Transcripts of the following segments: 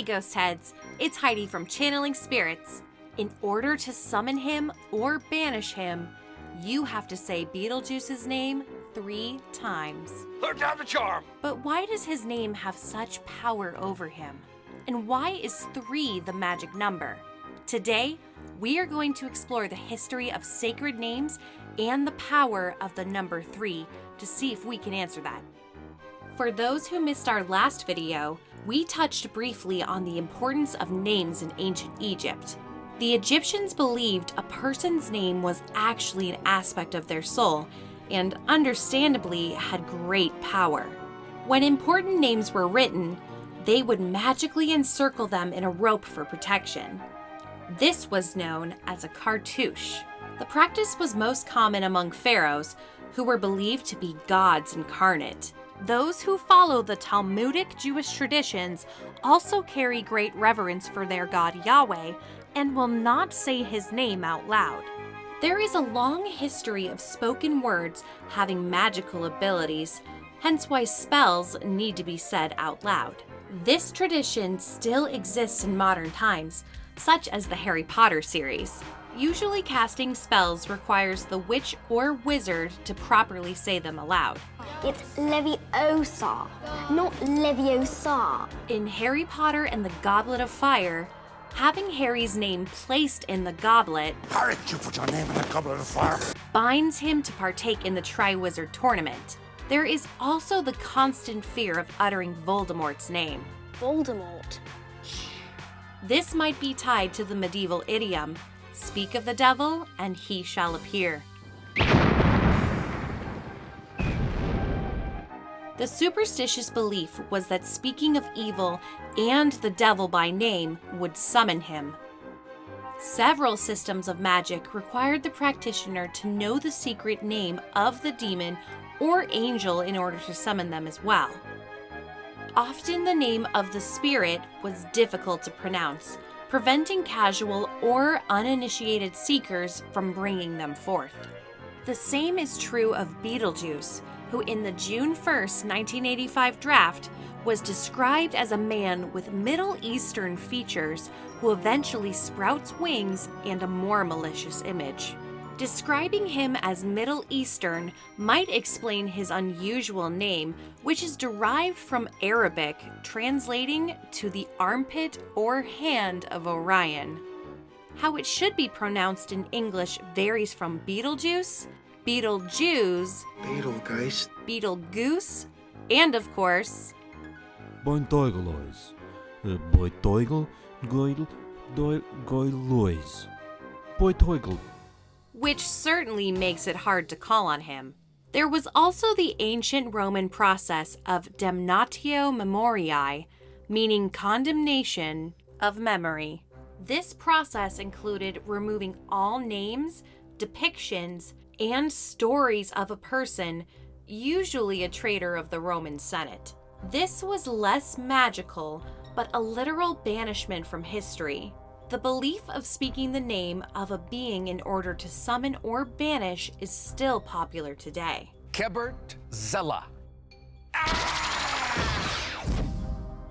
Ghost Heads, it's Heidi from Channeling Spirits. In order to summon him or banish him, you have to say Beetlejuice's name 3 times. Learn to have a charm! But why does his name have such power over him? And why is 3 the magic number? Today, we are going to explore the history of sacred names and the power of the number 3 to see if we can answer that. For those who missed our last video, we touched briefly on the importance of names in ancient Egypt. The Egyptians believed a person's name was actually an aspect of their soul, and understandably had great power. When important names were written, they would magically encircle them in a rope for protection. This was known as a cartouche. The practice was most common among pharaohs, who were believed to be gods incarnate. Those who follow the Talmudic Jewish traditions also carry great reverence for their god Yahweh and will not say his name out loud. There is a long history of spoken words having magical abilities, hence why spells need to be said out loud. This tradition still exists in modern times, such as the Harry Potter series. Usually casting spells requires the witch or wizard to properly say them aloud. It's Leviosa, not Leviosa. In Harry Potter and the Goblet of Fire, having Harry's name placed in the goblet Harry, you put your name in a goblet of fire! binds him to partake in the Triwizard Tournament. There is also the constant fear of uttering Voldemort's name. Voldemort. This might be tied to the medieval idiom, "Speak of the devil, and he shall appear." The superstitious belief was that speaking of evil and the devil by name would summon him. Several systems of magic required the practitioner to know the secret name of the demon or angel in order to summon them as well. Often the name of the spirit was difficult to pronounce, preventing casual or uninitiated seekers from bringing them forth. The same is true of Beetlejuice, who in the June 1st, 1985 draft was described as a man with Middle Eastern features who eventually sprouts wings and a more malicious image. Describing him as Middle Eastern might explain his unusual name, which is derived from Arabic, translating to the armpit or hand of Orion. How it should be pronounced in English varies from Beetlejuice, Beetlejuice, Beetlegeist, Beetlegoose, and of course, Bointoigelois. Boitoigel, goil, goilois. Boitoigel. which certainly makes it hard to call on him. There was also the ancient Roman process of damnatio memoriae, meaning condemnation of memory. This process included removing all names, depictions, and stories of a person, usually a traitor of the Roman Senate. This was less magical, but a literal banishment from history. The belief of speaking the name of a being in order to summon or banish is still popular today. Kebert Zella.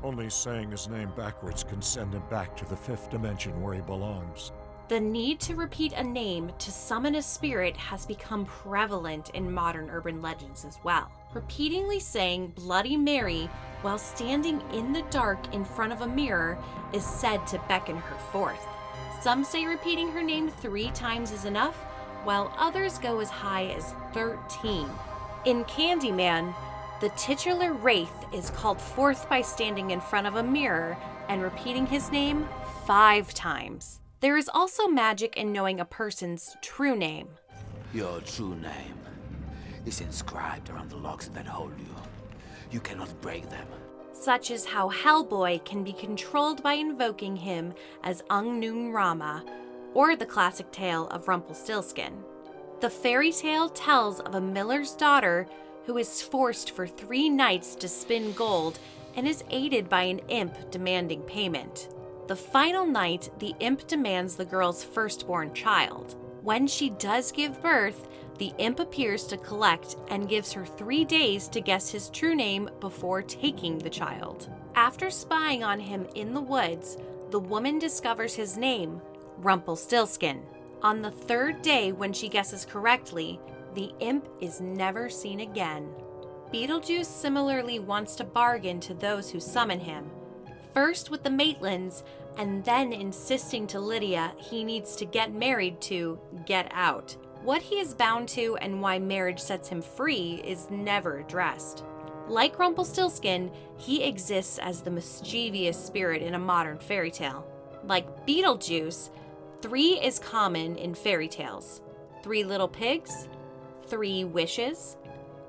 Only saying his name backwards can send him back to the 5th dimension where he belongs. The need to repeat a name to summon a spirit has become prevalent in modern urban legends as well. Repeatedly saying Bloody Mary while standing in the dark in front of a mirror is said to beckon her forth. Some say repeating her name 3 times is enough, while others go as high as 13. In Candyman, the titular wraith is called forth by standing in front of a mirror and repeating his name 5 times. There is also magic in knowing a person's true name. Your true name is inscribed around the locks that hold you. You cannot break them. Such as how Hellboy can be controlled by invoking him as Ung Rama, or the classic tale of Rumpelstiltskin. The fairy tale tells of a miller's daughter who is forced for 3 nights to spin gold and is aided by an imp demanding payment. The final night, the imp demands the girl's firstborn child. When she does give birth, The imp appears to collect and gives her 3 days to guess his true name before taking the child. After spying on him in the woods, the woman discovers his name, Rumpelstiltskin. On the 3rd day, when she guesses correctly, the imp is never seen again. Beetlejuice similarly wants to bargain to those who summon him, first with the Maitlands, and then insisting to Lydia he needs to get married to get out. What he is bound to and why marriage sets him free is never addressed. Like Rumpelstiltskin, he exists as the mischievous spirit in a modern fairy tale. Like Beetlejuice, 3 is common in fairy tales. 3 little pigs, 3 wishes,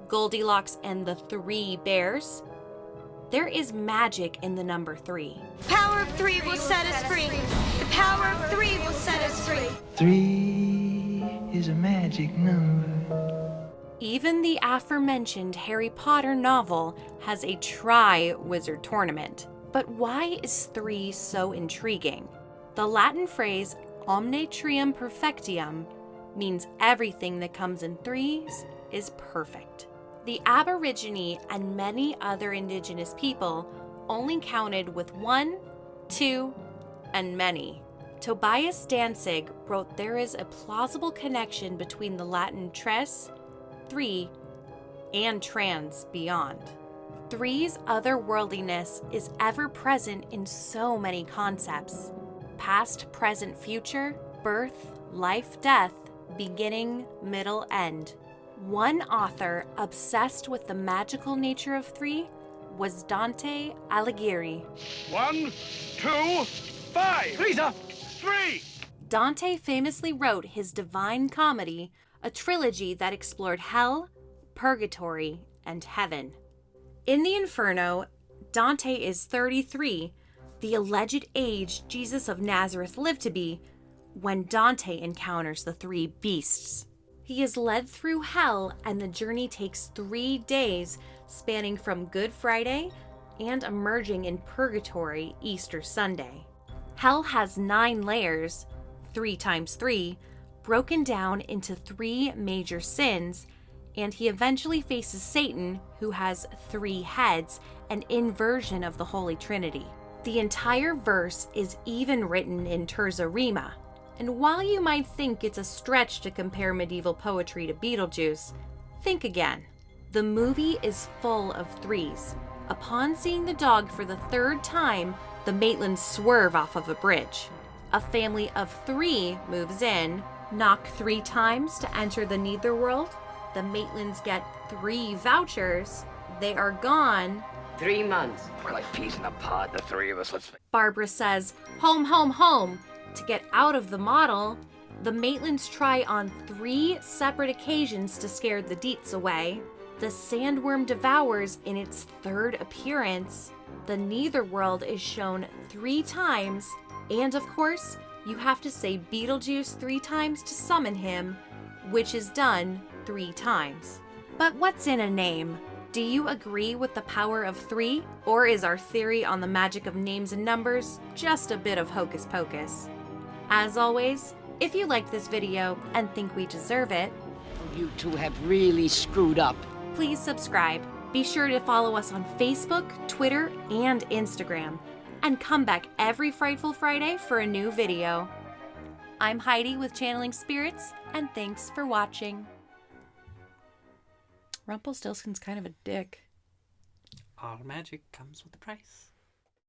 Goldilocks and the 3 bears. There is magic in the number 3. Power of 3 will set us free. The power of 3 will set us free. 3 is a magic number. Even the aforementioned Harry Potter novel has a tri-wizard tournament. But why is 3 so intriguing? The Latin phrase omne trium perfectium means everything that comes in 3s is perfect. The Aborigine and many other indigenous people only counted with 1, 2, and many. Tobias Danzig wrote there is a plausible connection between the Latin tres, 3, and trans, beyond. 3's otherworldliness is ever present in so many concepts. Past, present, future, birth, life, death, beginning, middle, end. One author obsessed with the magical nature of 3 was Dante Alighieri. 1, 2, 5. Lisa, 3. Dante famously wrote his Divine Comedy, a trilogy that explored hell, purgatory, and heaven. In the Inferno, Dante is 33, the alleged age Jesus of Nazareth lived to be, when Dante encounters the 3 beasts. He is led through hell, and the journey takes 3 days, spanning from Good Friday and emerging in Purgatory Easter Sunday. Hell has 9 layers, 3 times 3, broken down into 3 major sins, and he eventually faces Satan, who has 3 heads, an inversion of the Holy Trinity. The entire verse is even written in terza rima. And while you might think it's a stretch to compare medieval poetry to Beetlejuice, think again. The movie is full of 3s. Upon seeing the dog for the 3rd time, the Maitlands swerve off of a bridge. A family of 3 moves in, knock 3 times to enter the Netherworld. The Maitlands get 3 vouchers. They are gone. 3 months. We're like peas in a pod, the 3 of us. Let's. Barbara says, "Home, home, home." To get out of the model, the Maitlands try on 3 separate occasions to scare the Deets away. The sandworm devours in its 3rd appearance. The Netherworld is shown 3 times. And of course, you have to say Beetlejuice 3 times to summon him, which is done 3 times. But what's in a name? Do you agree with the power of 3? Or is our theory on the magic of names and numbers just a bit of hocus pocus? As always, if you like this video and think we deserve it, You 2 have really screwed up. please subscribe. Be sure to follow us on Facebook, Twitter, and Instagram. And come back every Frightful Friday for a new video. I'm Heidi with Channeling Spirits, and thanks for watching. Rumpelstiltskin's kind of a dick. All magic comes with a price.